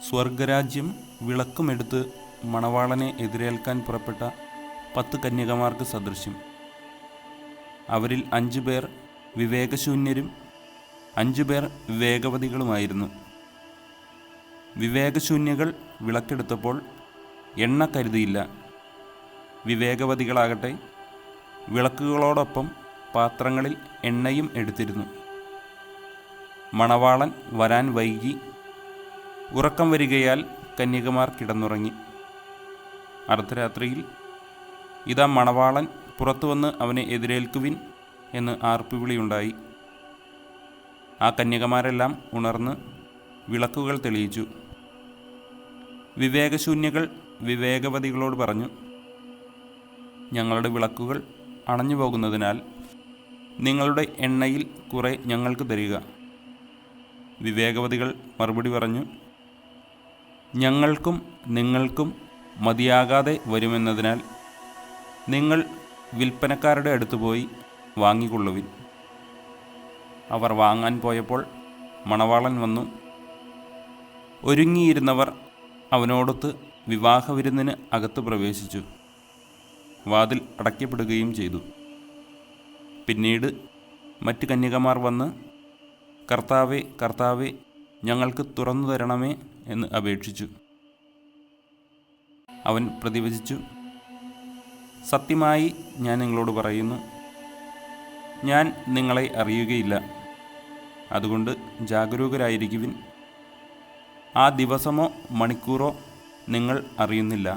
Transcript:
സ്വർഗരാജ്യം വിളക്കുമെടുത്ത് മണവാളനെ എതിരേൽക്കാൻ പുറപ്പെട്ട 10 കന്യകമാർക്ക് സദൃശ്യം. അവരിൽ 5 പേർ വിവേകശൂന്യരും 5 പേർ വിവേകവതികളുമായിരുന്നു. വിവേകശൂന്യകൾ വിളക്കെടുത്തപ്പോൾ എണ്ണ കരുതിയില്ല. വിവേകവതികളാകട്ടെ വിളക്കുകളോടൊപ്പം പാത്രങ്ങളിൽ എണ്ണയും എടുത്തിരുന്നു. മണവാളൻ വരാൻ വൈകി. ഉറക്കം വരികയാൽ കന്യകമാർ കിടന്നുറങ്ങി. അർദ്ധരാത്രിയിൽ ഇതാ മണവാളൻ പുറത്തുവന്ന് അവനെ എതിരേൽക്കുവിൻ എന്ന് ആർപ്പുവിളിയുണ്ടായി. ആ കന്യകമാരെല്ലാം ഉണർന്ന് വിളക്കുകൾ തെളിയിച്ചു. വിവേകശൂന്യകൾ വിവേകവതികളോട് പറഞ്ഞു, ഞങ്ങളുടെ വിളക്കുകൾ അണഞ്ഞു പോകുന്നതിനാൽ നിങ്ങളുടെ എണ്ണയിൽ കുറെ ഞങ്ങൾക്ക് തരിക. വിവേകവതികൾ മറുപടി പറഞ്ഞു, ഞങ്ങൾക്കും നിങ്ങൾക്കും മതിയാകാതെ വരുമെന്നതിനാൽ നിങ്ങൾ വിൽപ്പനക്കാരുടെ അടുത്ത് പോയി വാങ്ങിക്കൊള്ളുവിൻ. അവർ വാങ്ങാൻ പോയപ്പോൾ മണവാളൻ വന്നു. ഒരുങ്ങിയിരുന്നവർ അവനോടൊത്ത് വിവാഹവിരുന്നിന് അകത്ത് പ്രവേശിച്ചു. വാതിൽ അടയ്ക്കപ്പെടുകയും ചെയ്തു. പിന്നീട് മറ്റ് കന്യകമാർ വന്ന്, കർത്താവേ, കർത്താവേ, ഞങ്ങൾക്ക് തുറന്നു തരണമേ എന്ന് അപേക്ഷിച്ചു. അവൻ പ്രതിവചിച്ചു, സത്യമായി ഞാൻ നിങ്ങളോട് പറയുന്നു, ഞാൻ നിങ്ങളെ അറിയുകയില്ല. അതുകൊണ്ട് ജാഗരൂകരായിരിക്കുവിൻ. ആ ദിവസമോ മണിക്കൂറോ നിങ്ങൾ അറിയുന്നില്ല.